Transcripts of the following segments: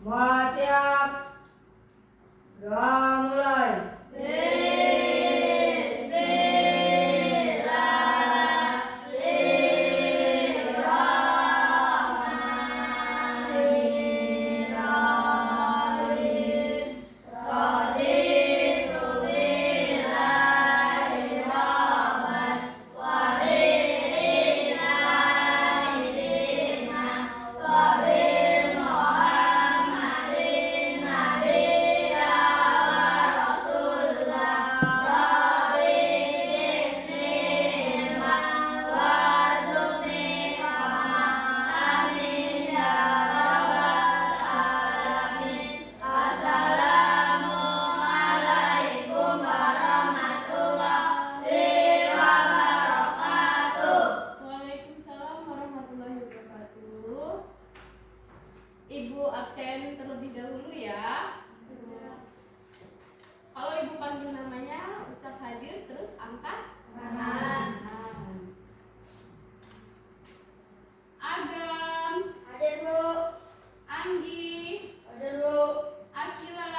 Semua siap. Doa mulai. Ibu absen terlebih dahulu ya. Kalau ibu panggil namanya, ucap hadir terus angkat tangan. Agam, Hadir Bu. Anggi, Hadir Bu. Akila,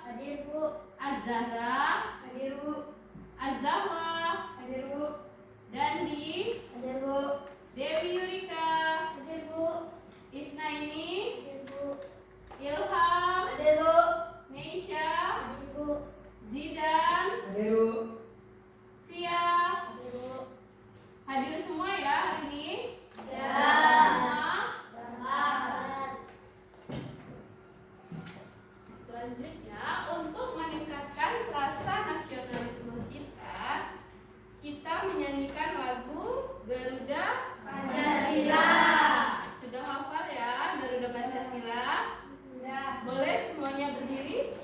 Hadir Bu. Azahra, Hadir Bu. Azahwa, Hadir Bu. Dandi, Hadir Bu. Dewi Yurika, Hadir Bu. Isnaini, Hadir Bu. Ilham, Hadir Bu. Neisha, Hadir Bu. Zidan, Hadir Bu. Fia. Hadir Bu. Hadir semua ya hari ini? Ya. Semua. Berangkat. Selanjutnya, untuk meningkatkan rasa nasionalisme kita menyanyikan lagu Garuda Pancasila. Sudah hafal ya Garuda Pancasila? Sudah. Boleh semuanya berdiri?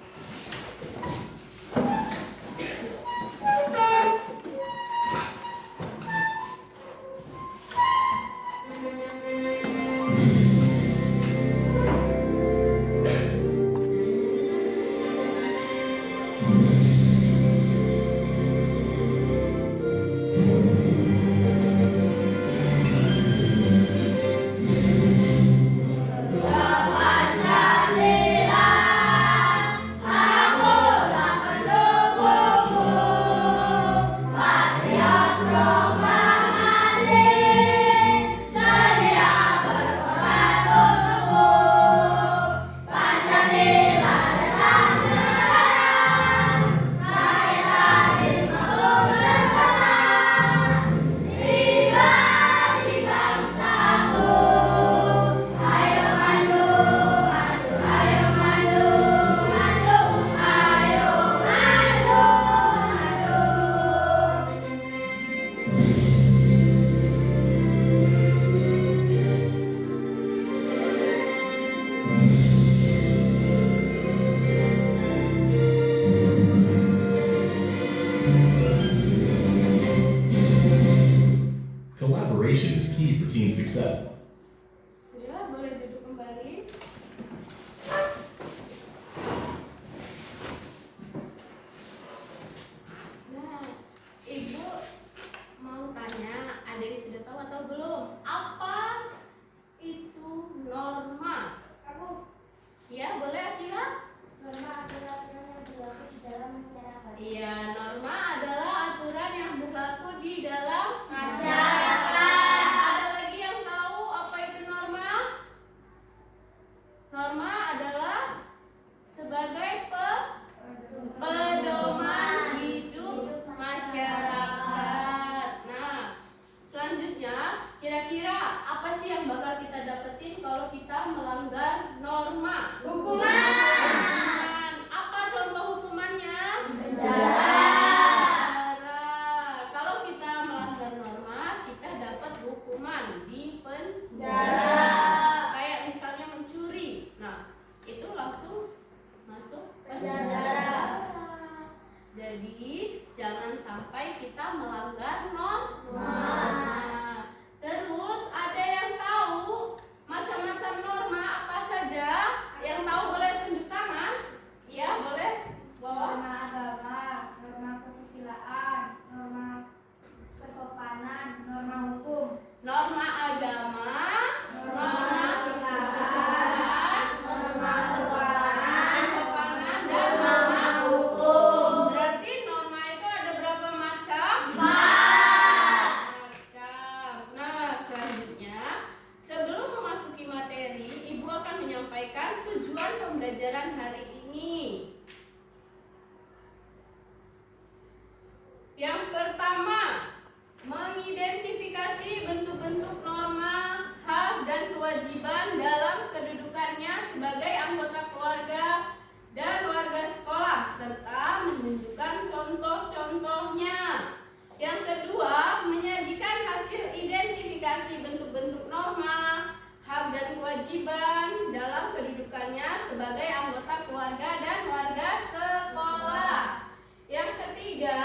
Collaboration is key for team success. Sudah, boleh duduk kembali. Nah, Ibu mau tanya, ada yang sudah tahu atau belum? Apa itu norma? Aku. Ya, boleh Akila? Norma adalah aturan yang berlaku di dalam masyarakat. Iya, norma adalah aturan yang berlaku di dalam Masyarakat. Ada lagi yang tahu apa itu norma? Norma adalah sebagai pedoman hidup masyarakat. Nah, selanjutnya kira-kira apa sih yang bakal kita dapetin kalau kita melanggar norma? Hukuman. Apa contoh hukumannya? Penjara. Kalau kita melanggar norma, kita dapat hukuman di Penjara. Kayak misalnya mencuri. Nah, itu langsung masuk Penjara. Jadi, jangan sampai kita melanggar norma. Terus ada yang tahu macam-macam norma apa saja? Yang tahu boleh tunjukkan. menyampaikan tujuan pembelajaran hari ini. Yang pertama, mengidentifikasi bentuk-bentuk norma, hak, dan kewajiban dalam kedudukannya sebagai anggota keluarga dan warga sekolah, serta menunjukkan contoh-contohnya. Yang kedua, menyajikan hasil identifikasi bentuk-bentuk norma, hak, dan kewajiban dalam kedudukannya sebagai anggota keluarga dan warga sekolah. Yang ketiga,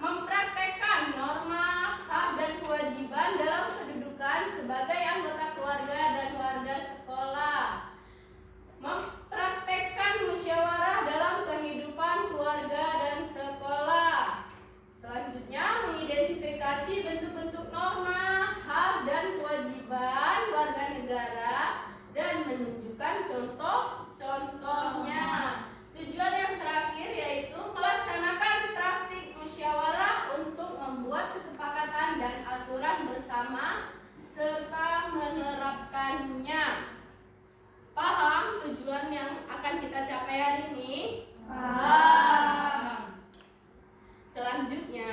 mempraktekkan norma, hak, dan kewajiban dalam kedudukan sebagai anggota keluarga dan warga sekolah. Mempraktekkan musyawarah dalam kehidupan keluarga dan sekolah. Selanjutnya, mengidentifikasi bentuk-bentuk norma, hak, dan kewajiban warga negara dan menunjukkan contoh-contohnya. Tujuan yang terakhir yaitu melaksanakan praktik musyawarah untuk membuat kesepakatan dan aturan bersama serta menerapkannya. Paham tujuan yang akan kita capai hari ini? Paham. Selanjutnya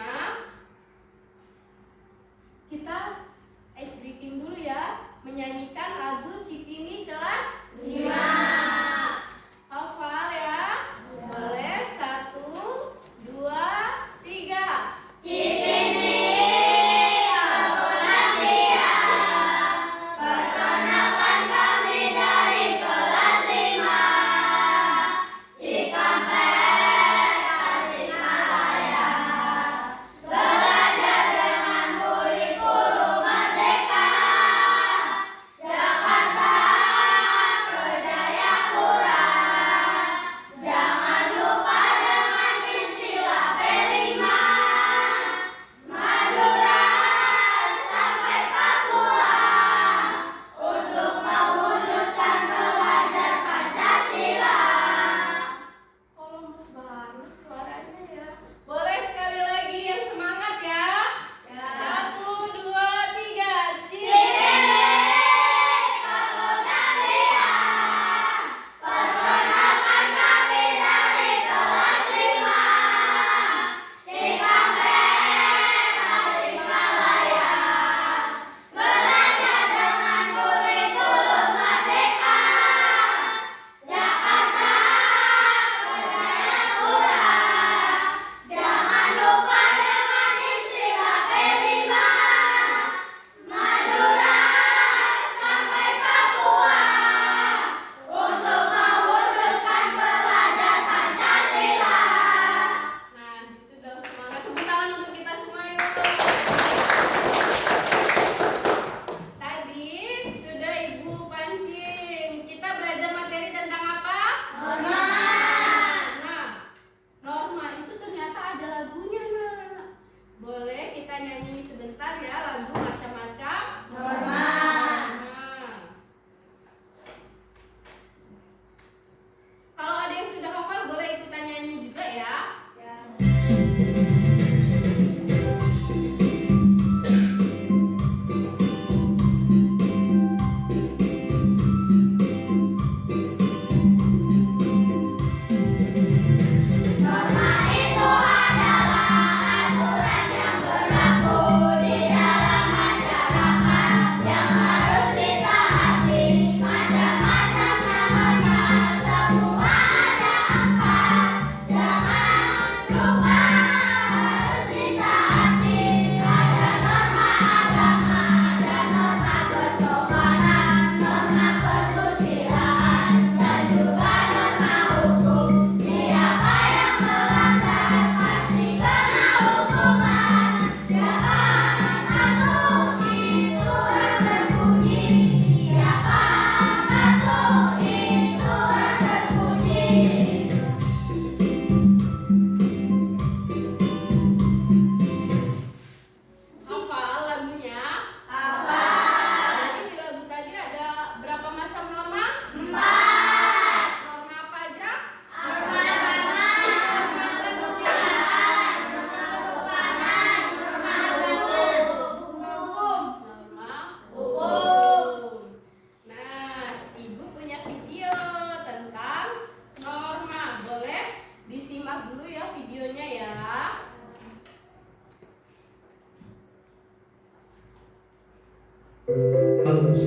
kita ice breaking dulu ya, menyanyikan lagu Cikini kelas 5. Hafal ya? Boleh 1, 2, 3. Cikini, aku Nadia. Perkenalkan kami dari kelas 5. Cikampek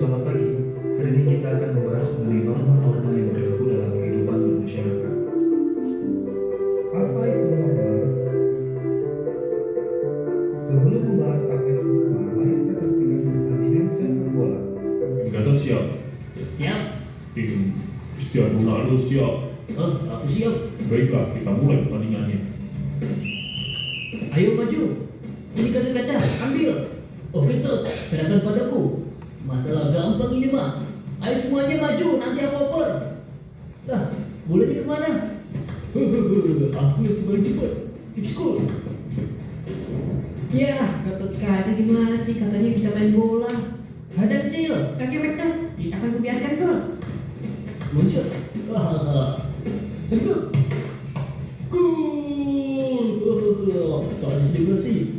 selamat pagi. Hari ini kita akan membahas mengenai norma-norma yang berlaku dalam kehidupan masyarakat. Apa itu norma? Sebelum membahas apa itu norma, mari kita saksikan pertandingan sepak bola. Gatot siap. Siap? Tim Cristiano Ronaldo siap. Aku siap. Baiklah, kita mulai pertandingannya. Ayo maju. Ini kartu kaca, ambil. Oke tuh, serahkan padaku. Masalah gampang ini mah. Ayo semuanya maju, nanti aku oper. Lah, bolanya kemana? Aku yang paling cepat. Fix goal. Ya, Gatot Kaca gimana sih? Katanya bisa main bola. Badan kecil, kaki meter. Tidak akan kubiarkan gol. Muncul. Gol. Soalnya sedih bersih.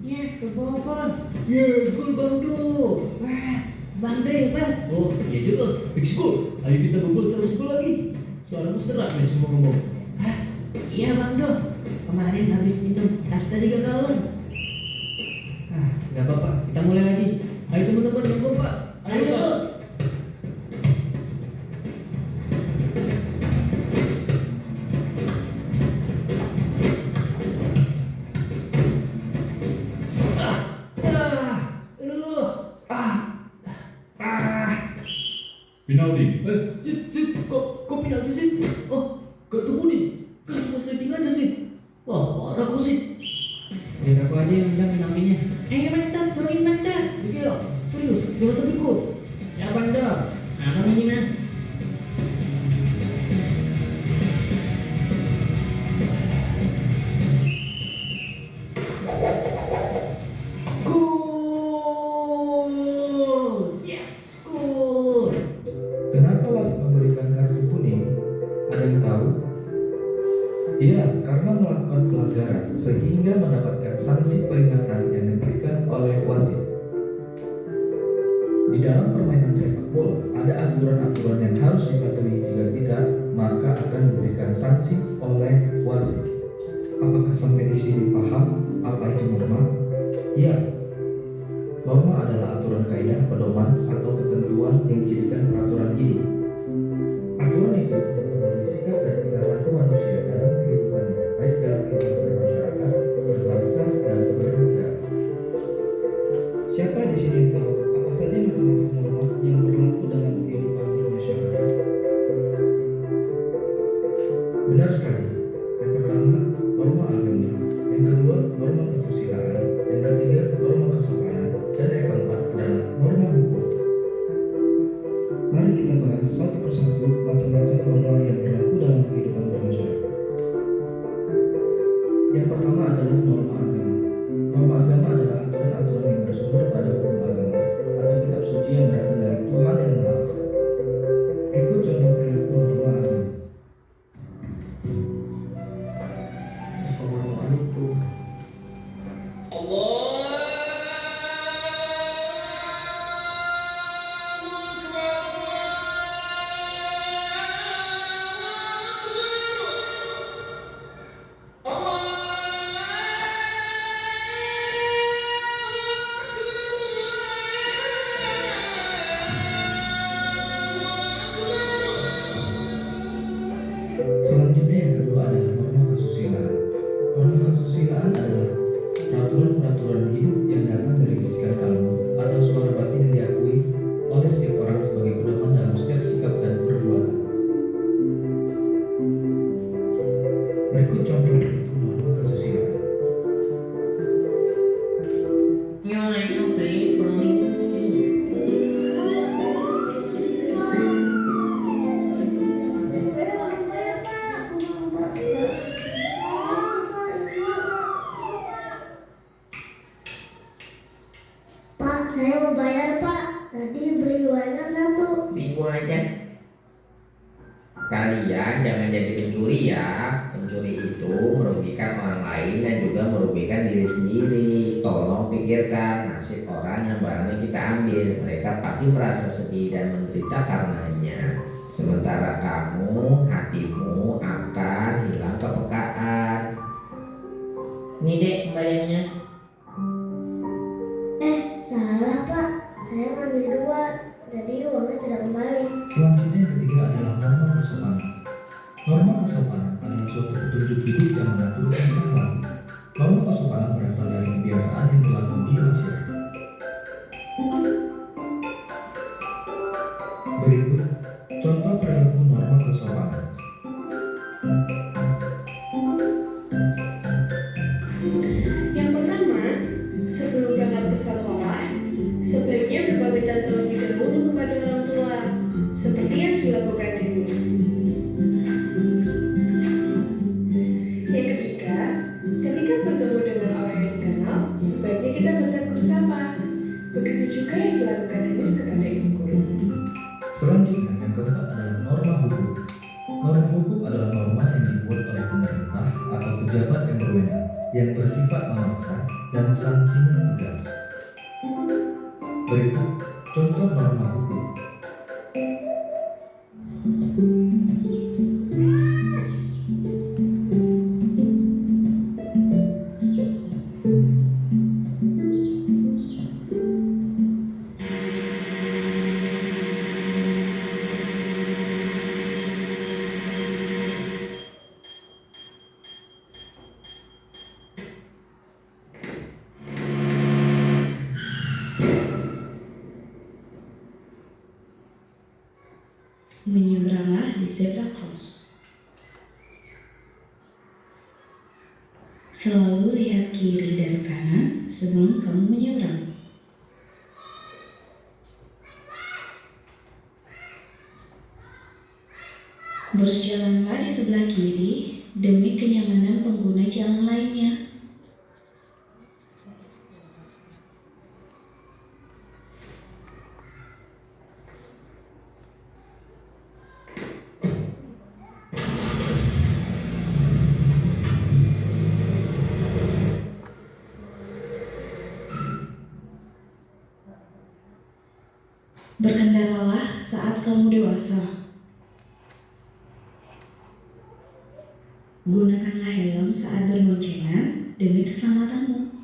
Ya, kebawah. Ya, gol Bang Do. Wah, Bang De, Bang. Oh, ya jelas. Fix goal. Ayo kita bobol 100 gol lagi. Suaramu serak nih semua ngomong. Hah? Iya Bang Do. Kemarin habis minum tas tadi galon. Nggak apa-apa. Kita mulai lagi. Ayo teman-teman yang kompak. Ayo Bang. Penalti. Kok penalti sih? Oh, ketemu nih. Kan cuma sliding aja sih. Wah, parah kok sih. Biar aku aja yang bilang penaltinya. Mantap, bawain mantap. Iya, serius, jangan sampai gol. Ya Banda, abang ini mah. Gol! Yes, gol! Kenapa wasit memberikan kartu kuning? Ada yang tahu? Iya, karena melakukan pelanggaran sehingga mendapatkan sanksi peringatan yang diberikan oleh wasit. Di dalam permainan sepak bola, ada aturan-aturan yang harus dipatuhi. Jika tidak, maka akan diberikan sanksi oleh wasit. Apakah sampai di sini paham apa itu norma? Ya, norma adalah aturan kaidah, pedoman, atau ketentuan yang dijadikan peraturan hidup. Aturan itu mempengaruhi sikap dan tingkah laku manusia dalam kehidupannya, baik dalam kehidupan bermasyarakat, berbangsa, dan bernegara. Siapa di sini yang tahu apa saja macam-macam norma yang berlaku dalam kehidupan bermasyarakat? Benar sekali. Yang pertama, norma agama. Yang kedua, norma kesusilaan. Yang ketiga, norma kesopanan. Dan yang keempat adalah norma hukum. Mari kita bahas satu persatu macam-macam norma yang berlaku dalam kehidupan bermasyarakat. Yang pertama adalah norma agama. Norma agama adalah aturan-aturan yang bersumber pada hukum agama atau kitab suci yang berasal dari Tuhan yang Maha Esa. Berikut contoh perilaku norma agama. Assalamualaikum. Selanjutnya yang kedua adalah norma kesusilaan. Norma kesusilaan adalah peraturan-peraturan hidup yang datang dari bisikan kalbu atau suara batin yang diakui oleh setiap orang sebagai pedoman dalam setiap sikap dan perbuatan. Berikut contoh norma kesusilaan. Pak, saya mau bayar Pak. Tadi beli gorengan satu. Bingung aja. Kalian jangan jadi pencuri ya. Pencuri itu merugikan orang lain dan juga merugikan diri sendiri. Tolong pikirkan nasib orang yang barangnya kita ambil. Mereka pasti merasa sedih dan menderita karenanya. Sementara kamu, hatimu akan hilang kepekaan. Ini dek kembaliannya. Salah Berikut contoh perilaku norma kesopanan. Yang pertama, sebelum berangkat ke sekolah, sebaiknya berpamitan terlebih dahulu kepada orang tua, seperti yang dilakukan Denis. Yang ketiga, ketika bertemu dengan orang yang dikenal, sebaiknya kita bertegur sapa. Begitu juga yang dilakukan Denis kepada ibu guru. Selanjutnya, yang keempat adalah norma hukum. Norma hukum adalah norma yang dibuat oleh pemerintah atau pejabat yang berwenang, yang bersifat memaksa dan sanksinya tegas. Berikut contoh norma hukum. Menyeberanglah di zebra cross. Selalu lihat kiri dan kanan sebelum kamu menyeberang. Berjalanlah di sebelah kiri demi kenyamanan pengguna jalan lainnya. Berkendaralah saat kamu dewasa. Gunakanlah helm saat berboncengan demi keselamatanmu.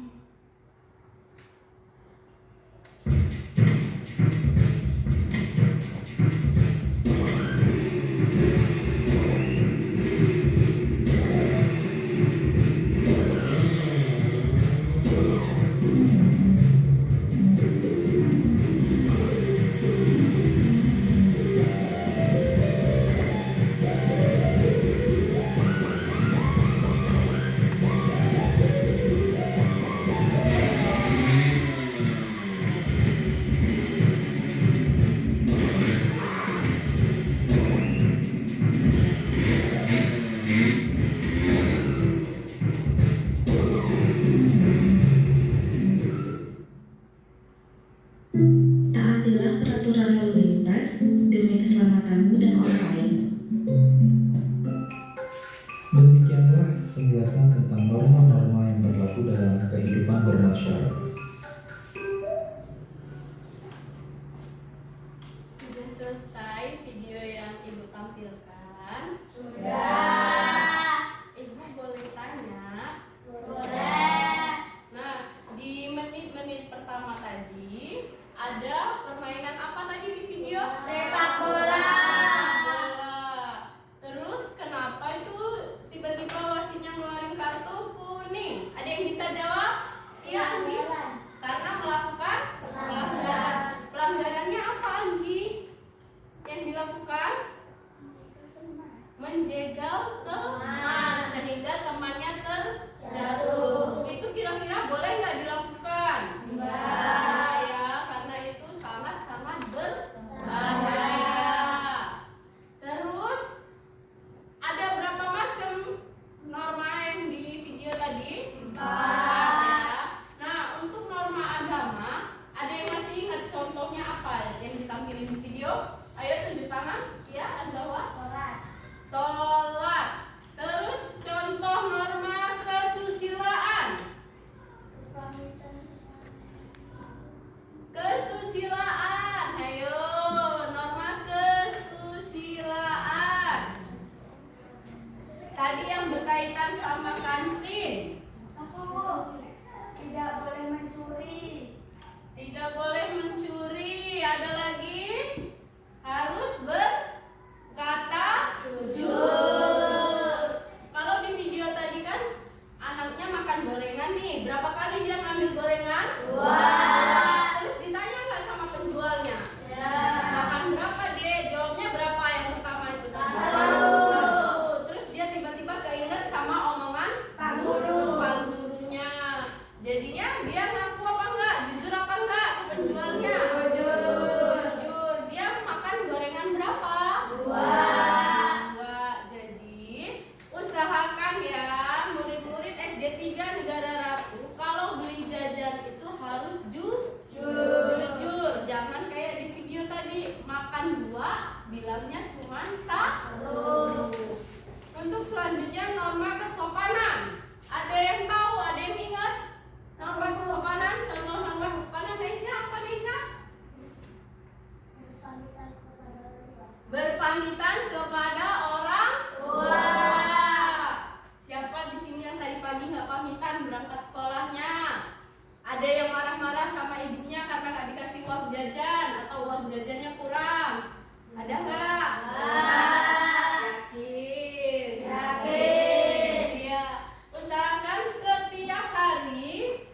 Taatilah peraturan lalu lintas demi keselamatanmu dan orang lain. Demikianlah penjelasan tentang norma-norma yang berlaku dalam kehidupan bermasyarakat. Sudah selesai video yang Ibu tampilkan? Sudah. Ibu boleh tanya? Boleh. Nah, di menit-menit pertama tadi ada permainan apa tadi di video? Sepak bola. Sepak bola. Terus kenapa itu tiba-tiba wasitnya ngeluarin kartu kuning? Ada yang bisa jawab? Iya, Anggi. Karena melakukan pelanggaran. Pelanggarannya apa, Anggi? Yang dilakukan? katakan 2, bilangnya cuma 1. Untuk selanjutnya norma kesopanan. Ada yang tahu, ada yang ingat? Norma kesopanan, contoh norma kesopanan Nesya apa Nesya? Berpamitan kepada orang tua. Siapa di sini yang tadi pagi nggak pamitan berangkat sekolahnya? Ada yang marah-marah sama ibunya karena nggak dikasih uang jajan atau uang jajannya kurang? Ada nggak? Yakin? Yakin. Iya. Usahakan setiap hari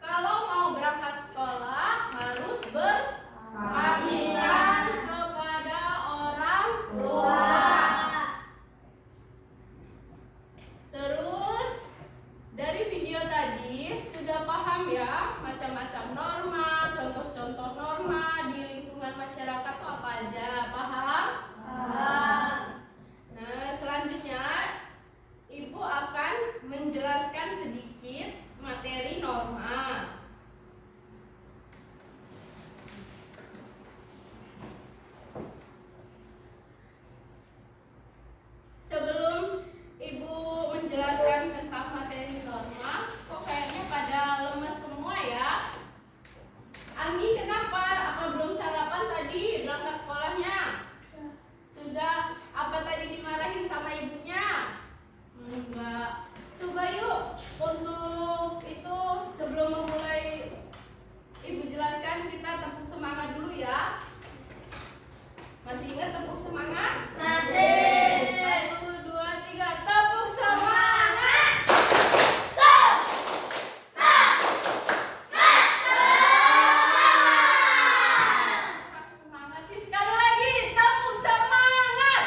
kalau mau berangkat sekolah harus berpamitan kepada orang tua. Terus dari video tadi sudah paham ya macam-macam norma, contoh-contoh norma di lingkungan masyarakat itu apa aja? Paham? Paham. Nah, selanjutnya Ibu akan menjelaskan sedikit materi norma. Sebelum Ibu menjelaskan tentang materi norma, kok kayaknya pada lemes semua ya? Anggi kenapa? Apa belum sarapan tadi berangkat sekolahnya? Sudah. Apa tadi dimarahin sama ibunya? Enggak. Coba yuk untuk itu sebelum memulai Ibu jelaskan kita tepuk semangat dulu ya. Masih ingat tepuk semangat? Masih. 1, 2, 3, tepuk semangat. Semangat sih, sekali lagi tepuk semangat.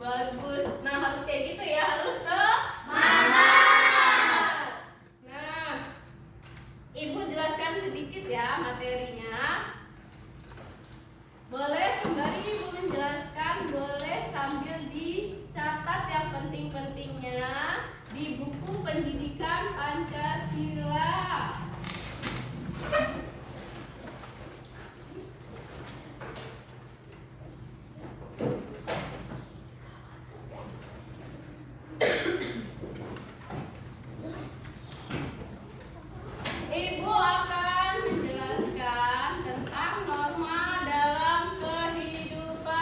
Bagus. Nah, harus kayak gitu ya, harus semangat. Nah, Ibu jelaskan sedikit ya materinya. Boleh sembari Ibu menjelaskan, boleh sambil dicatat yang penting-pentingnya di buku pendidikan Pancasila. Ibu akan menjelaskan tentang norma dalam kehidupanku.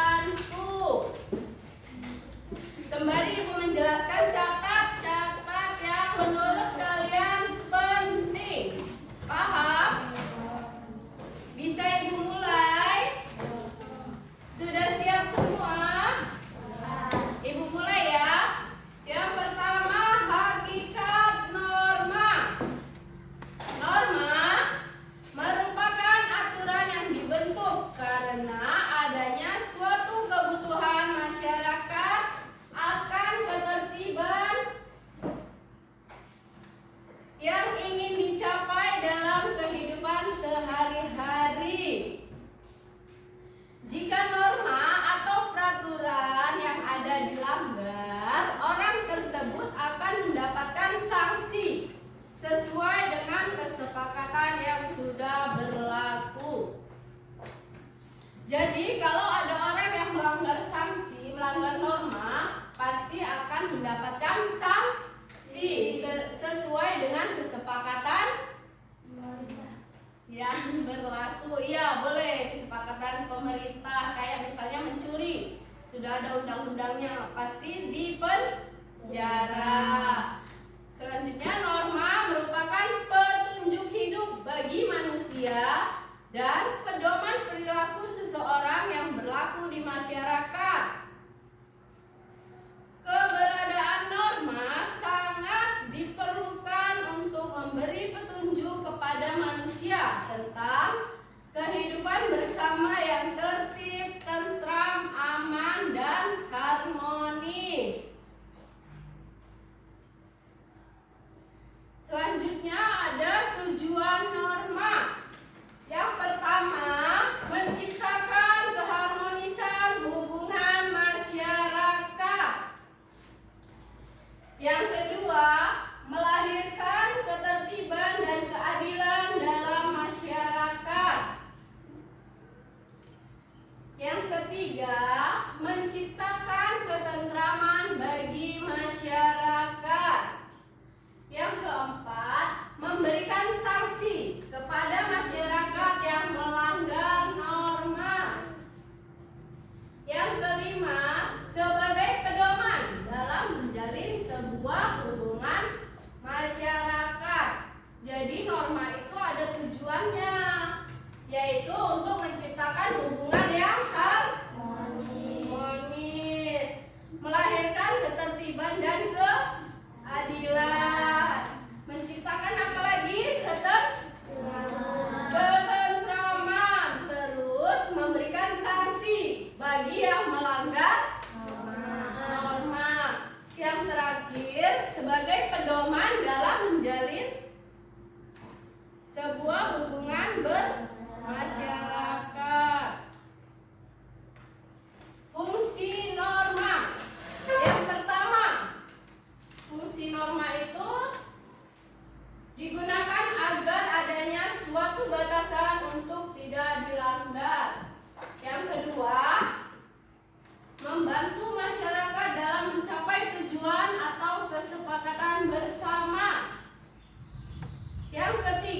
Sembari Ibu menjelaskan, catat yang menurut kalian penting. Paham? Bisa Ibu mulai? Sudah siap semua? Ibu mulai ya. Yang pertama, hakikat norma. Norma merupakan aturan yang dibentuk karena adanya suatu kebutuhan masyarakat akan ketertiban yang ingin dicapai dalam kehidupan sehari-hari. Jika norma atau peraturan yang ada dilanggar, orang tersebut akan mendapatkan sanksi sesuai dengan kesepakatan yang sudah berlaku. Jadi kalau ada orang yang melanggar sanksi, melanggar norma, pasti akan mendapatkan sanksi sesuai dengan kesepakatan yang berlaku. Iya, boleh kesepakatan pemerintah, kayak misalnya mencuri, sudah ada undang-undangnya, pasti dipenjara. Selanjutnya, norma merupakan petunjuk hidup bagi manusia dan pedoman perilaku seseorang yang berlaku di masyarakat. Keberadaan norma sangat diperlukan untuk memberi petunjuk kepada manusia tentang kehidupan bersama yang tertib, tentram, aman, dan harmonis. Selanjutnya ada tujuan norma. Yang pertama, menciptakan keharmonisan hubungan masyarakat. Yang kedua, melahirkan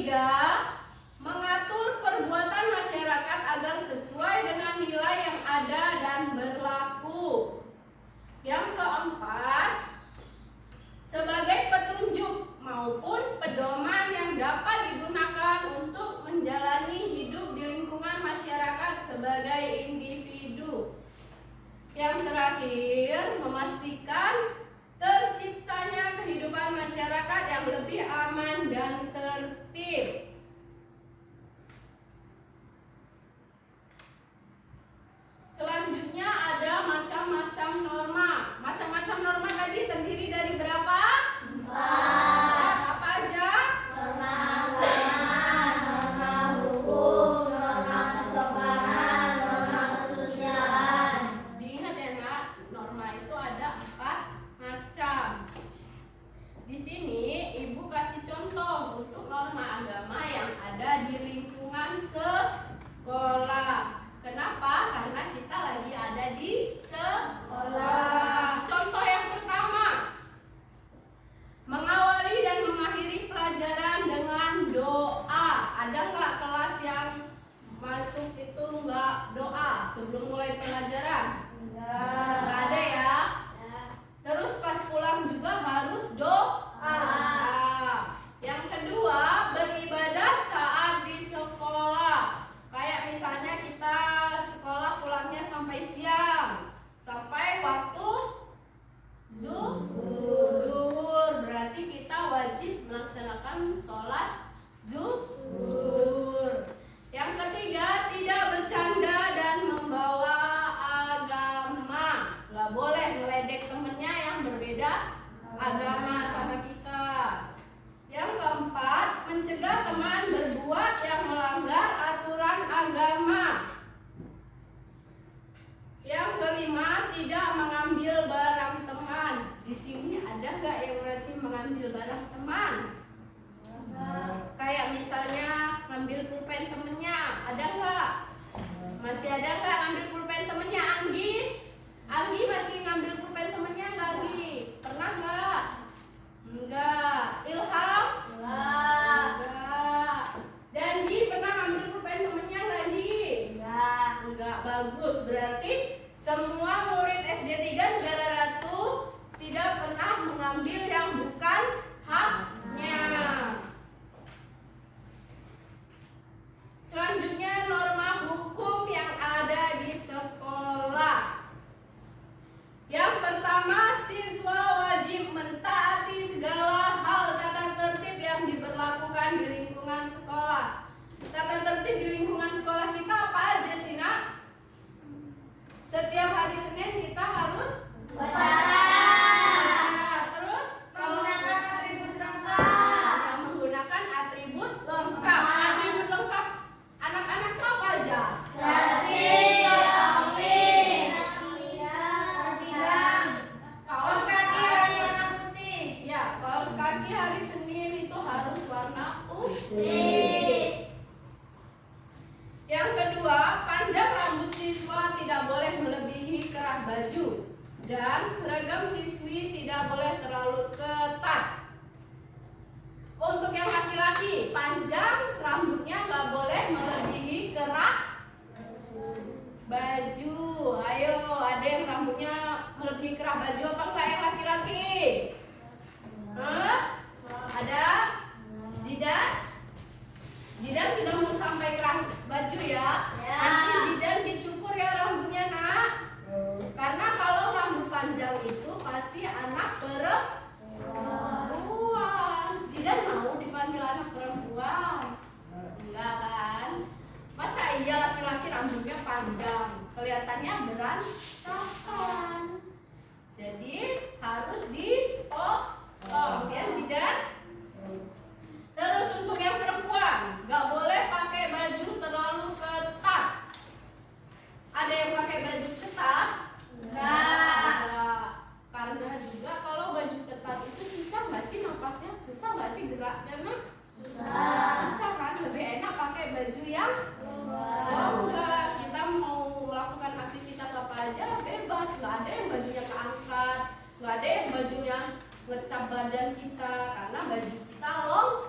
ketiga, mengatur perbuatan masyarakat agar sesuai dengan nilai yang ada dan berlaku. Yang keempat, sebagai petunjuk maupun pedoman yang dapat digunakan untuk menjalani hidup di lingkungan masyarakat sebagai individu. Yang terakhir, memastikan terciptanya kehidupan masyarakat yang lebih aman dan tertib. Selanjutnya ada macam-macam norma. Macam-macam norma tadi terdiri dari berapa? 4. Apa aja? Norma agama, norma hukum, norma kesopanan, norma kesusilaan. Diingat ya nak, norma itu ada 4 macam. Di sini ibu kasih contoh untuk norma agama yang ada di lingkungan sekolah. Kenapa? Karena kita lagi ada di sekolah. Contoh yang pertama, mengawali dan mengakhiri pelajaran dengan doa. Ada nggak kelas yang masuk itu nggak doa sebelum mulai pelajaran? Nggak ada ya. Terus pas pulang juga harus doa. Yang kedua, beribadah saat di sekolah. Kayak misalnya kita sekolah pulangnya sampai siang, sampai waktu zuhur. Berarti kita wajib melaksanakan sholat zuhur. Yang ketiga, tidak bercanda dan membawa agama. Nggak boleh ngeledek temennya yang berbeda agama sama kita. Yang keempat, mencegah teman berbuat yang melanggar aturan agama. Yang kelima, tidak mengambil barang teman. Di sini ada nggak yang masih mengambil barang teman? Kayak misalnya ngambil pulpen temennya, ada nggak? Masih ada nggak ngambil pulpen temennya? Anggi masih ngambil pulpen temennya nggak Anggi? Pernah nggak? Enggak. Ilham? Enggak. Dandi pernah ngambil pulpen temennya nggak Di? Enggak. Bagus. Berarti semua murid SD 3 Negara Ratu tidak pernah mengambil yang bukan haknya. Selanjutnya, norma hukum yang ada di sekolah. Yang pertama, siswa wajib mentaati segala hal tata tertib yang diberlakukan di lingkungan sekolah. Tata tertib di lingkungan sekolah kita apa aja sih nak? Setiap hari Senin kita harus terus Menggunakan atribut lengkap. menggunakan atribut lengkap. Atribut lengkap anak-anak itu apa aja? Dasi, topi, kaos kaki warna putih. Ya, kaos kaki hari Senin itu harus warna putih. Yang kedua, panjang rambut siswa tidak boleh melebihi kerah baju dan seragam siswi tidak boleh terlalu ketat. Untuk yang laki-laki, panjang rambutnya nggak boleh melebihi kerah baju. Ayo, ada yang rambutnya melebihi kerah baju apa enggak yang laki-laki? Ada? Zidan sudah mau sampai kerah baju ya? Nanti Zidan dicukur ya rambutnya nak. Karena kalau rambut panjang itu pasti anak perempuan. Zidan mau dipanggil anak perempuan? Enggak kan? Masa iya laki-laki rambutnya panjang? Kelihatannya berantakan. Jadi harus dipotong ya Zidan. Terus untuk yang perempuan, nggak boleh pakai baju terlalu ketat. Ada yang pakai baju ketat? Enggak. Karena juga kalau baju ketat itu susah nggak sih napasnya? Susah nggak sih geraknya? Susah kan? Lebih enak pakai baju yang longgar. Kita mau melakukan aktivitas apa aja bebas. Nggak ada yang bajunya keangkat. Nggak ada yang bajunya ngecap badan kita. Karena baju kita longgar.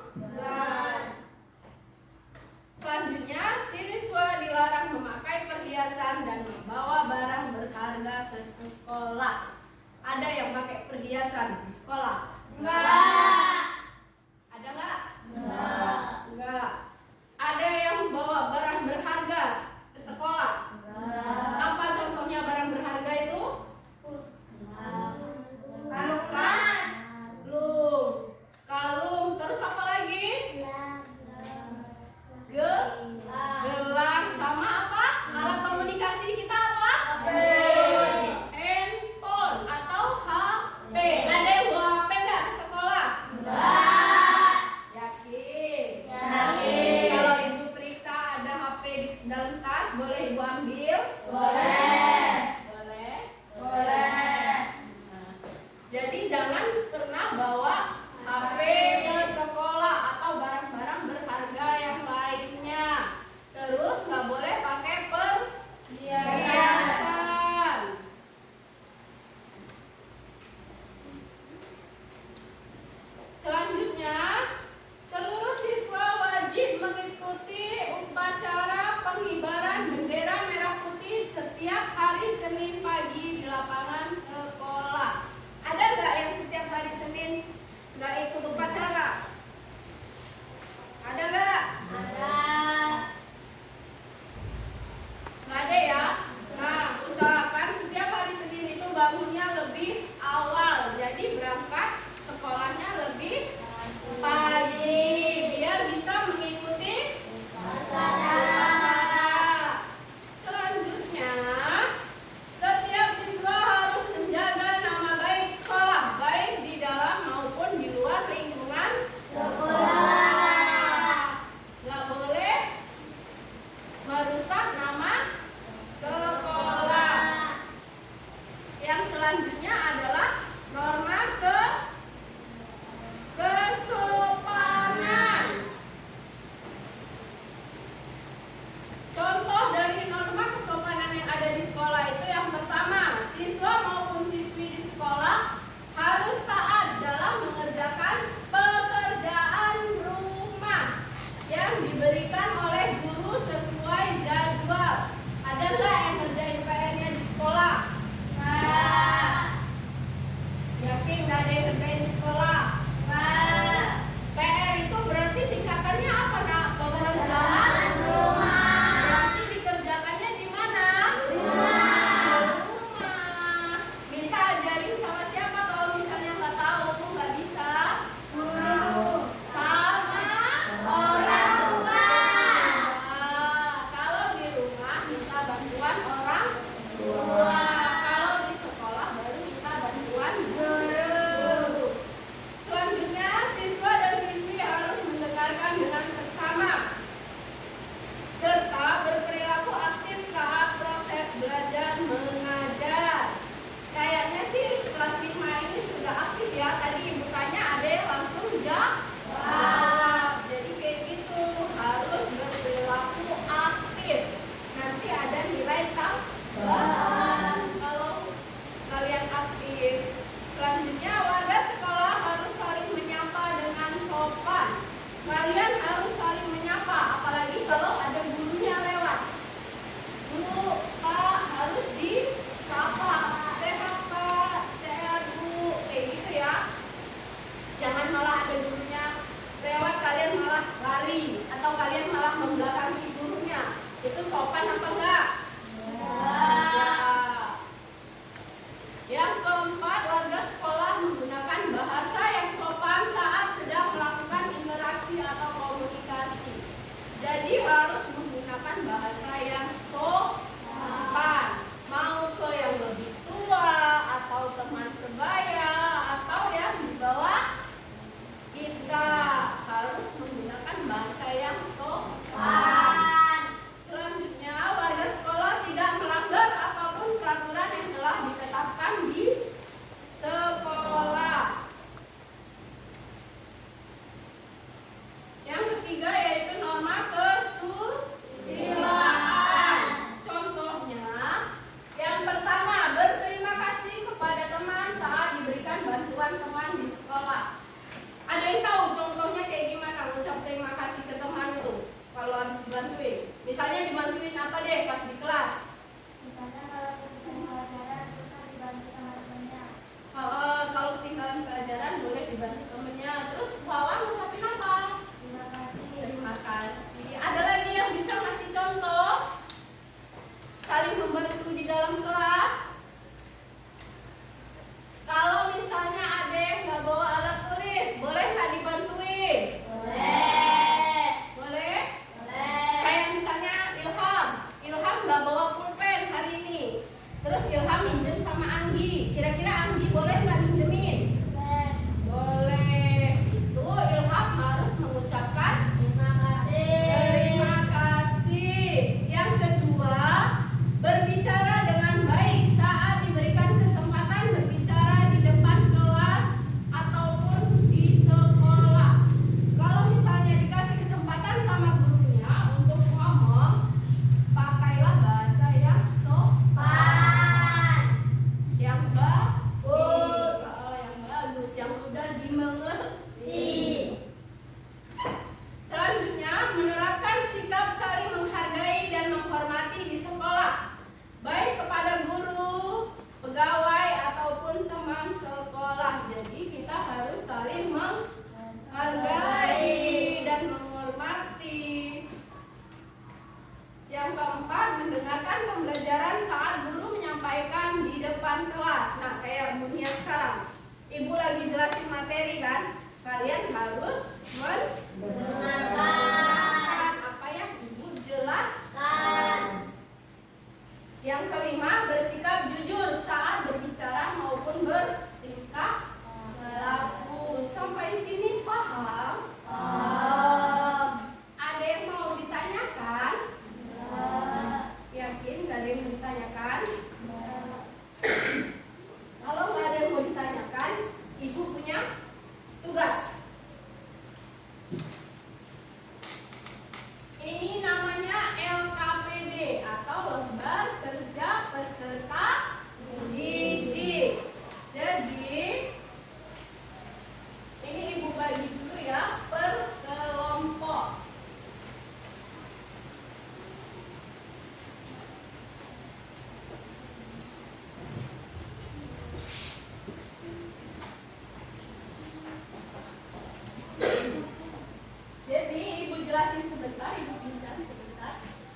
pinjam sebentar, Ibu pinjam sebentar.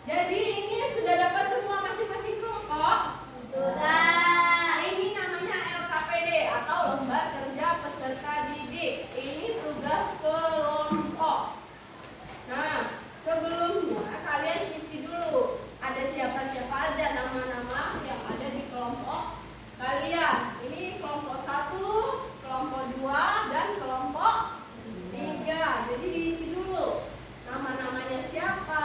Jadi ini sudah dapat semua masing-masing kelompok? Sudah. Ini namanya LKPD atau Lembar Kerja Peserta Didik. Ini tugas kelompok. Nah, sebelumnya kalian isi dulu. Ada siapa-siapa aja nama-nama yang ada di kelompok kalian. Ini kelompok 1, kelompok 2, dan kelompok 3. Jadi diisi dulu. Nama-namanya siapa?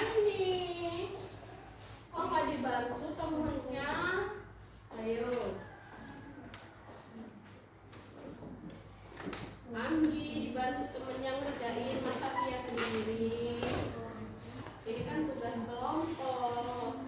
ini? Kok nggak dibantu temennya? Ayo. Anggi dibantu temennya ngerjain, masa dia sendiri. Ini kan tugas kelompok.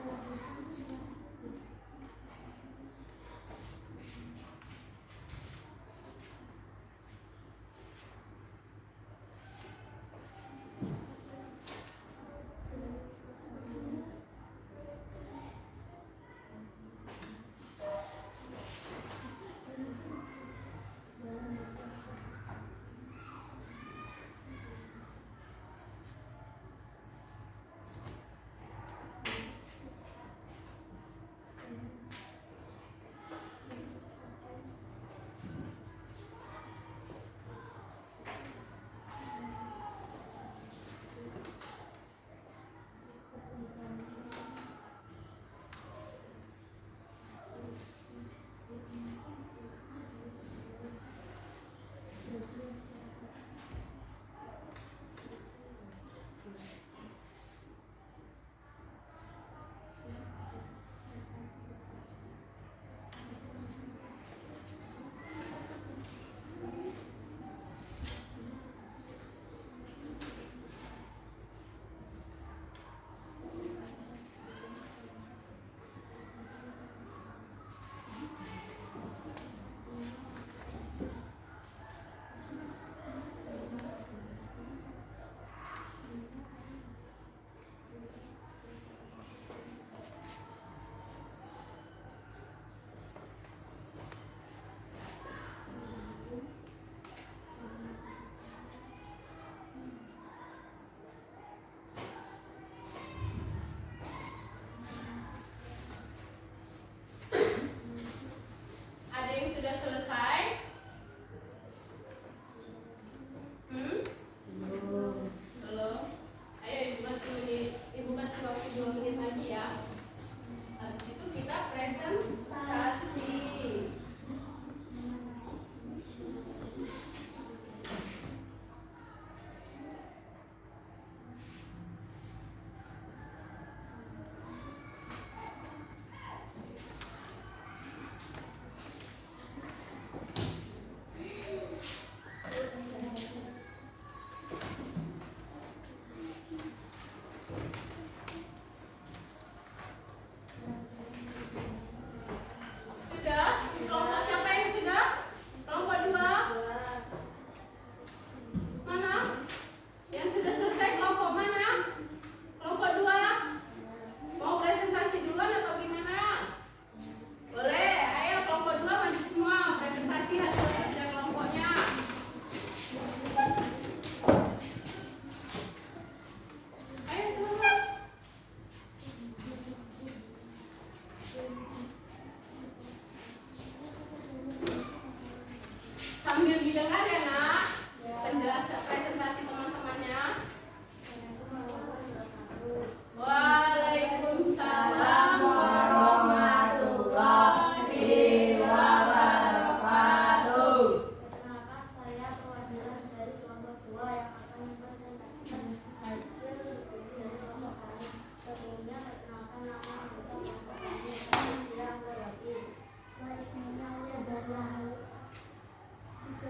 Ada yang sudah selesai? Belum. Ayo ibu bantu ibu kasih waktu 2 menit lagi ya. Habis itu kita presentasi. Sudah? Kelompok siapa yang sudah? Kelompok 2? Mana? Yang sudah selesai kelompok mana? Kelompok 2? Mau presentasi duluan atau gimana? Boleh, ayo kelompok 2 maju semua, presentasi hasil kerja kelompoknya. Ayo semua. Sambil didengar ya nak, penjelasan presentasi teman-temannya. Waalaikumsalam warahmatullahi wabarakatuh. Perkenalkan, saya perwakilan dari kelompok 2 yang akan mempresentasikan hasil diskusi dari kelompok kami. Sebelumnya perkenalkan nama anggota kelompok kami yang berarti Wa Ismina Mulia Zarlah 3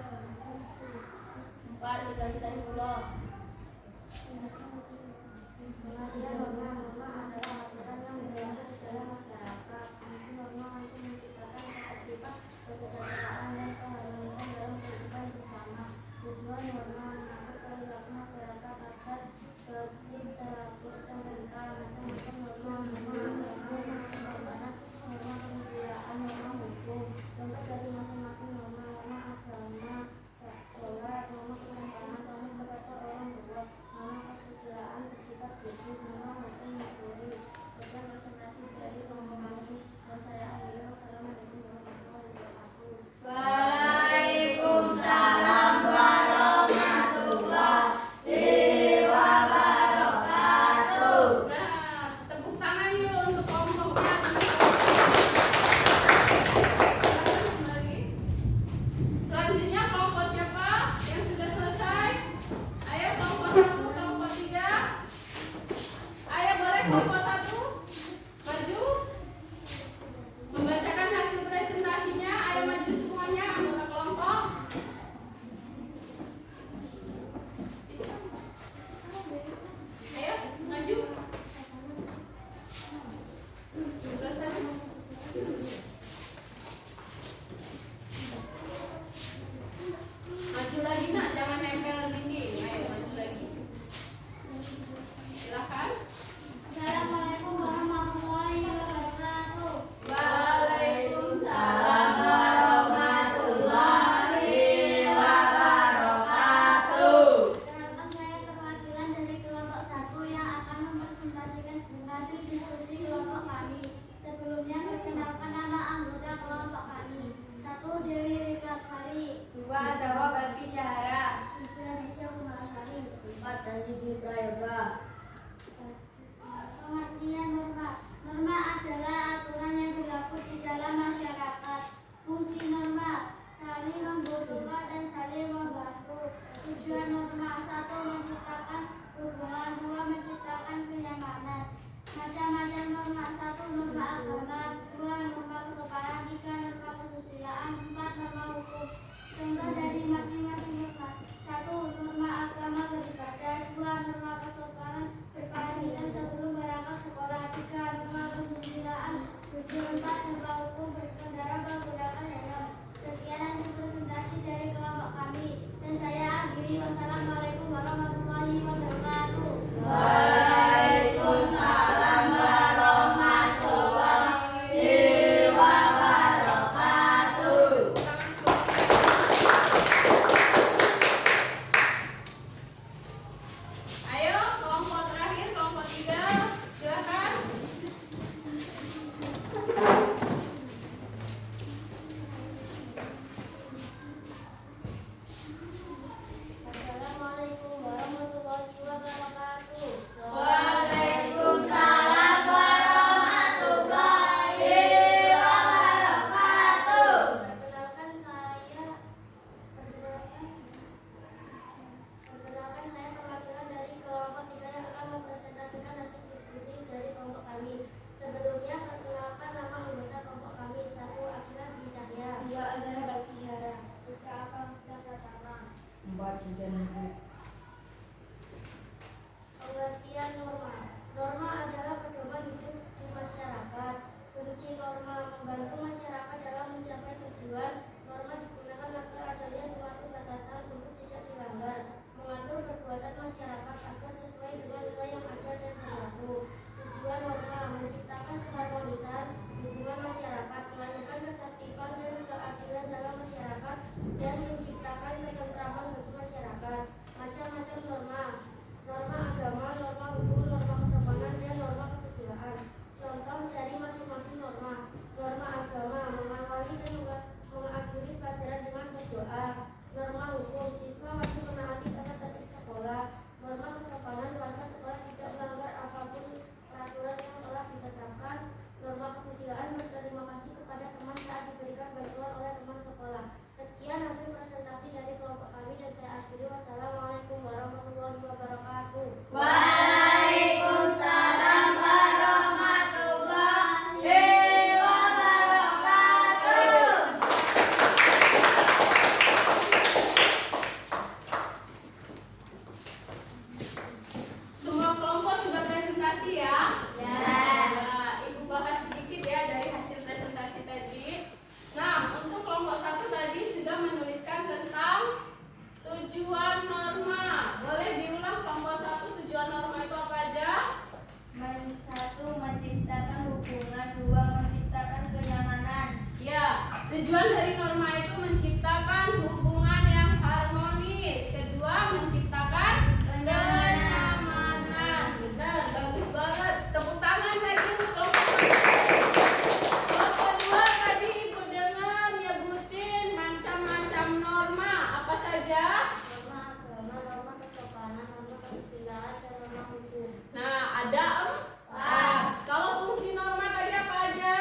saling membuka dan saling membantu. Tujuan norma 1 menciptakan hubungan, 2 menciptakan kenyamanan. Macam-macam norma 1 norma agama, 2 norma kesopanan, 3 norma kesusilaan, 4 norma hukum. Contoh dari masing-masing norma: 1 norma agama beribadah, 2 norma kesopanan berpamitan sebelum berangkat sekolah, 3 norma kesusilaan suci, 4 norma hukum berkendara menggunakan helm. Sekian hasil presentasi dari kelompok kami dan saya akhiri. Wassalamualaikum warahmatullahi wabarakatuh. Waalaikumsalam warahmatullahi wabarakatuh. Ayo kelompok terakhir, kelompok 3, silakan. Assalamualaikum warahmatullahi wabarakatuh. Waalaikumsalam warahmatullahi wabarakatuh. Perkenalkan saya perwakilan dari kelompok 3 yang akan mempresentasikan hasil diskusi dari kelompok kami. Sebelumnya perkenalkan nama anggota kelompok kami. 1 Akila Bisahya, 2 Azhara Bakishara, 3 Akal Pratama, 4 juga Nahid. Pengertian norma. Norma adalah pedoman hidup di masyarakat. Fungsi norma membantu masyarakat dalam mencapai tujuan. Norma digunakan agar adanya suatu batasan untuk tidak dilanggar, mengatur perbuatan masyarakat agar sesuai dengan nilai yang ada dan berlaku. Tujuan norma menciptakan keharmonisan hubungan masyarakat, melahirkan ketertiban dan keadilan dalam masyarakat, dan menciptakan ketentraman bagi masyarakat. Macam-macam norma: norma agama, norma hukum, norma kesopanan, dan norma kesusilaan. Contoh dari masing-masing norma: norma agama mengawali dan mengakhiri pelajaran dengan berdoa. Norma hukum, siswa wajib menaati tata tertib sekolah. Norma kesopanan, warga sekolah tidak melanggar apapun peraturan yang telah ditetapkan. Norma kesusilaan, berterima kasih kepada teman saat diberikan bantuan oleh teman sekolah. Sekian hasil presentasi dari kelompok kami dan saya akhiri. Wassalamualaikum warahmatullahi wabarakatuh. Waalaikumsalam warahmatullahi wabarakatuh. Semua kelompok sudah presentasi ya? Ya. Ibu bahas sedikit ya dari hasil presentasi tadi. Nah, untuk kelompok 1 tadi sudah menuliskan tentang tujuan norma. Boleh diulang kelompok 1 tujuan norma itu apa aja? 1 menciptakan hubungan, 2 menciptakan kenyamanan. Ya, tujuan dari norma itu menciptakan hubungan yang harmonis. Kedua, menciptakan kenyamanan. Benar, bagus banget. Tepuk tangan lagi untuk kelompok 1. Kelompok 2 tadi Ibu dengar nyebutin macam-macam norma. Apa saja? Norma agama, norma kesopanan, norma kesusilaan, dan norma hukum. Nah, ada 4. Kalau fungsi norma tadi apa aja?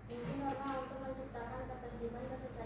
Fungsi norma untuk menciptakan ketertiban, kesejahteraan,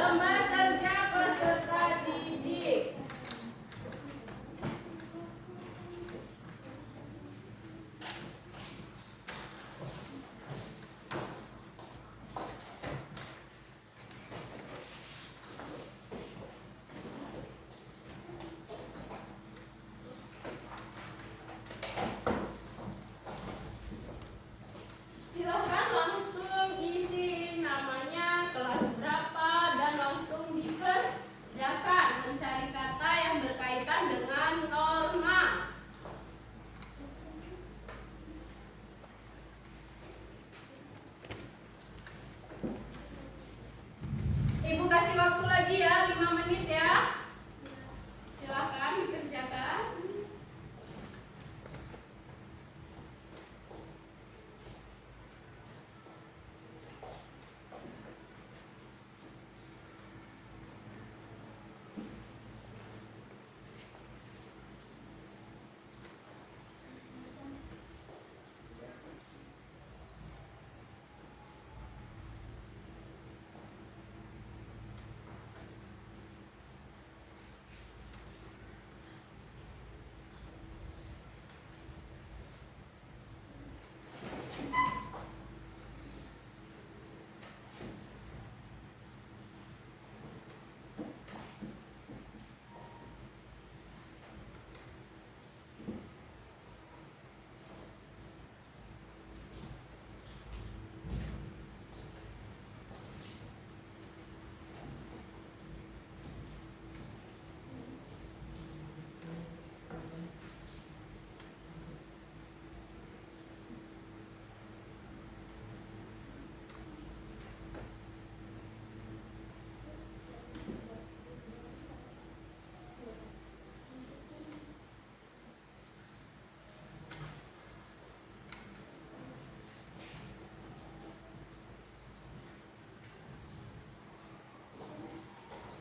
Lembar kerja peserta didik. Silakan langsung isi namanya, kelas berapa, dan langsung dikerjakan mencari kata yang berkaitan dengan norma. Ibu kasih waktu lagi ya, 5 menit ya. Silakan dikerjakan.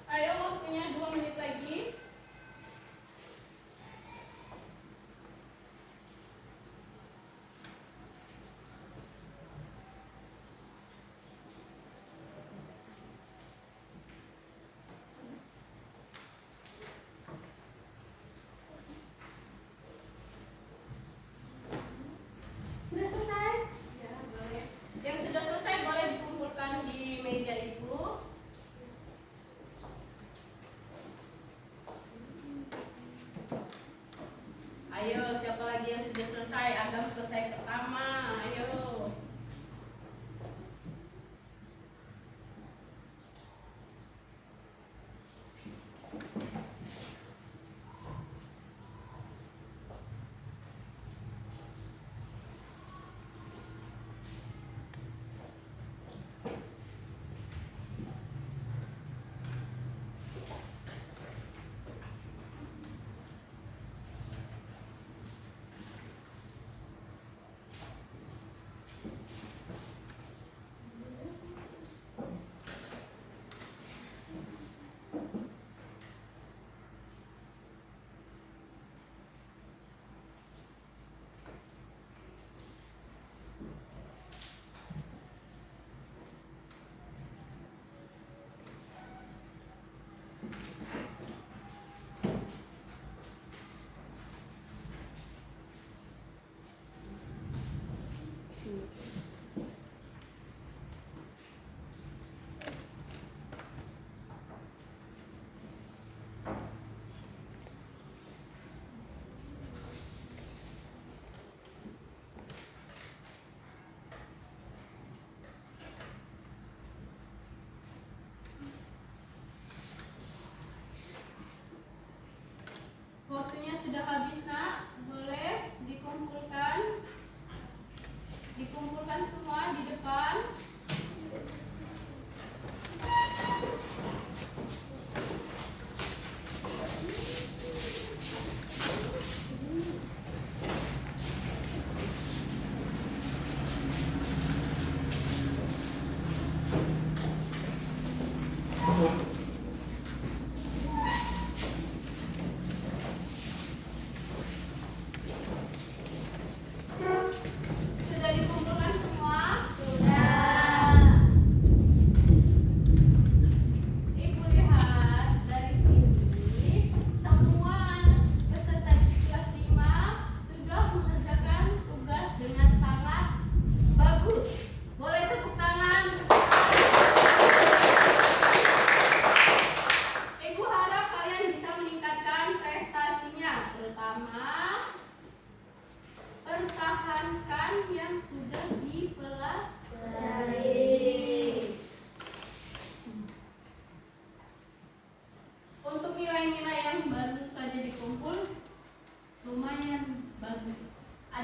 Ayo, waktunya 2 menit lagi. Sudah selesai? Ya, boleh. Yang sudah selesai boleh dikumpulkan di meja ibu. Ayo, siapa lagi yang sudah selesai? Agam selesai pertama. Ayo.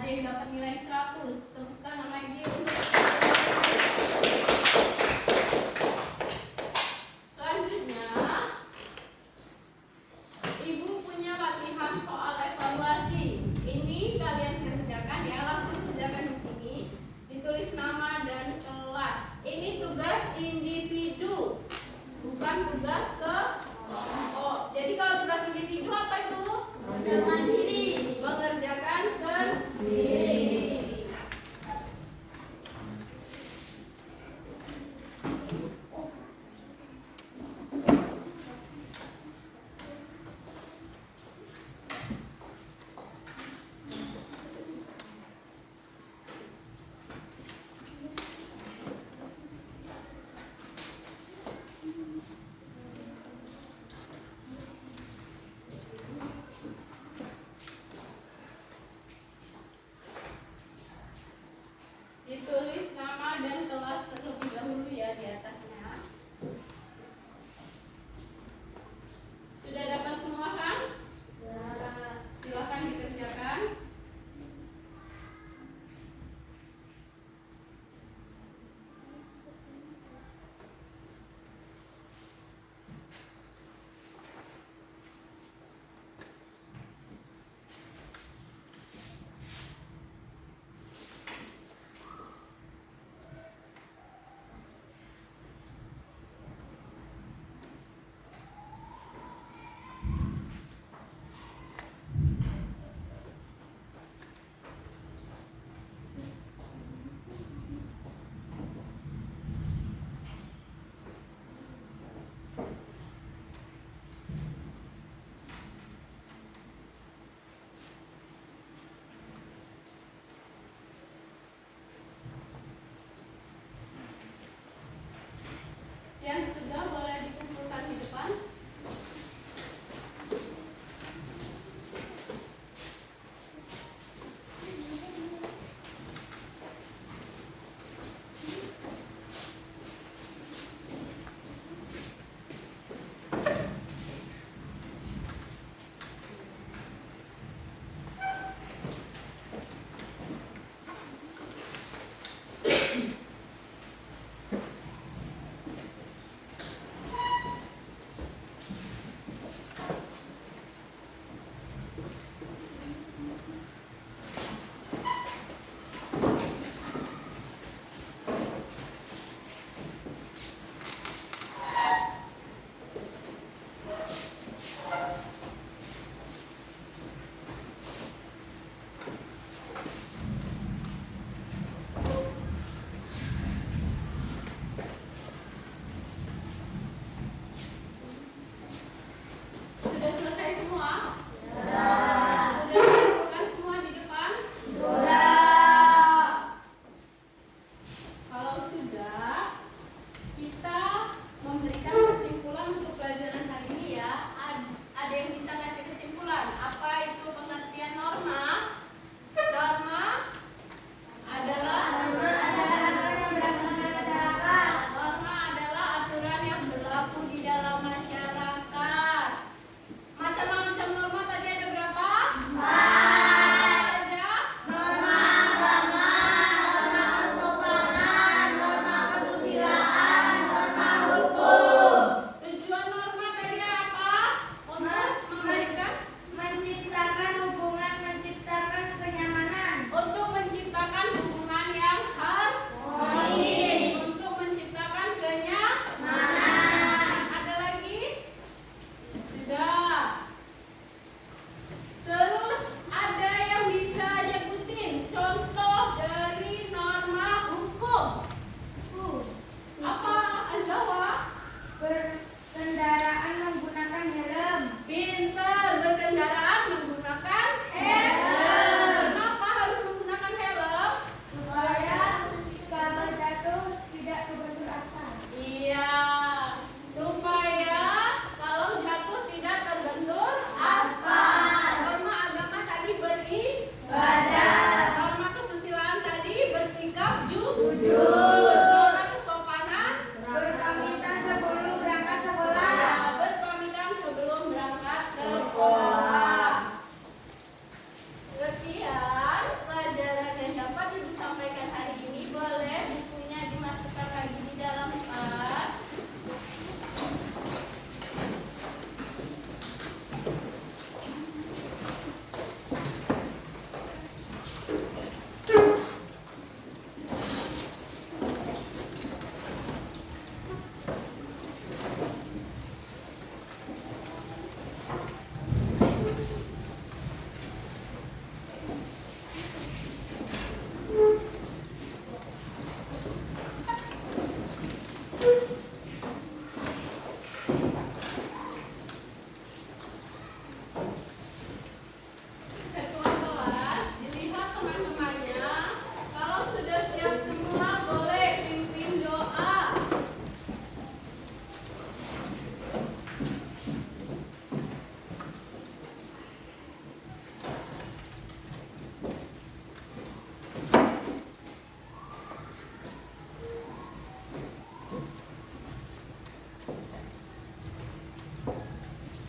ada yang dapat nilai 100. Tepuk tangan lagi untuk selanjutnya. Ibu punya latihan soal evaluasi. Ini kalian kerjakan ya, langsung kerjakan di sini. Ditulis nama dan kelas. Ini tugas individu, bukan tugas kelompok. Jadi kalau tugas individu apa itu? Mandiri. Mengerjakan sendiri.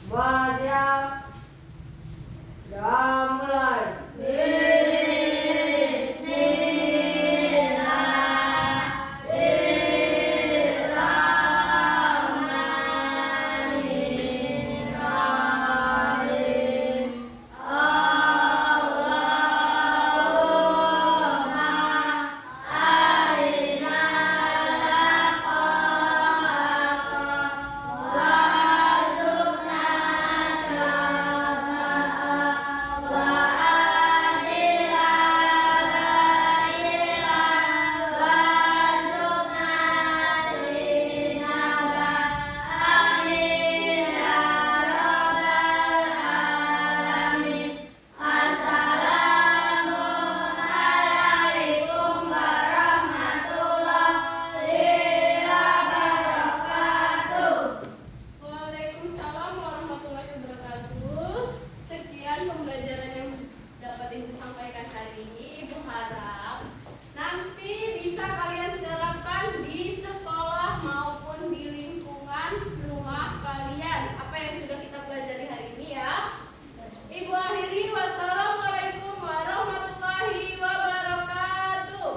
Siap. Sudah mulai. Waalaikumsalam warahmatullahi wabarakatuh. Sekian pembelajaran yang dapat Ibu sampaikan hari ini. Ibu harap nanti bisa kalian terapkan di sekolah maupun di lingkungan rumah kalian. Apa yang sudah kita pelajari hari ini ya. Ibu akhiri, wassalamualaikum warahmatullahi wabarakatuh.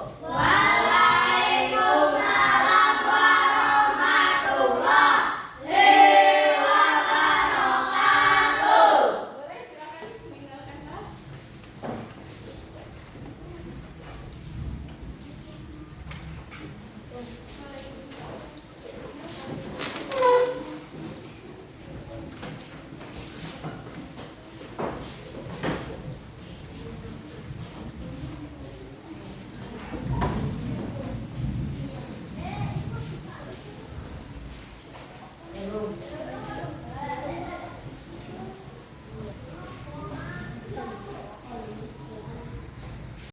Boleh silakan meninggalkan kelas. Waalaikumsalam.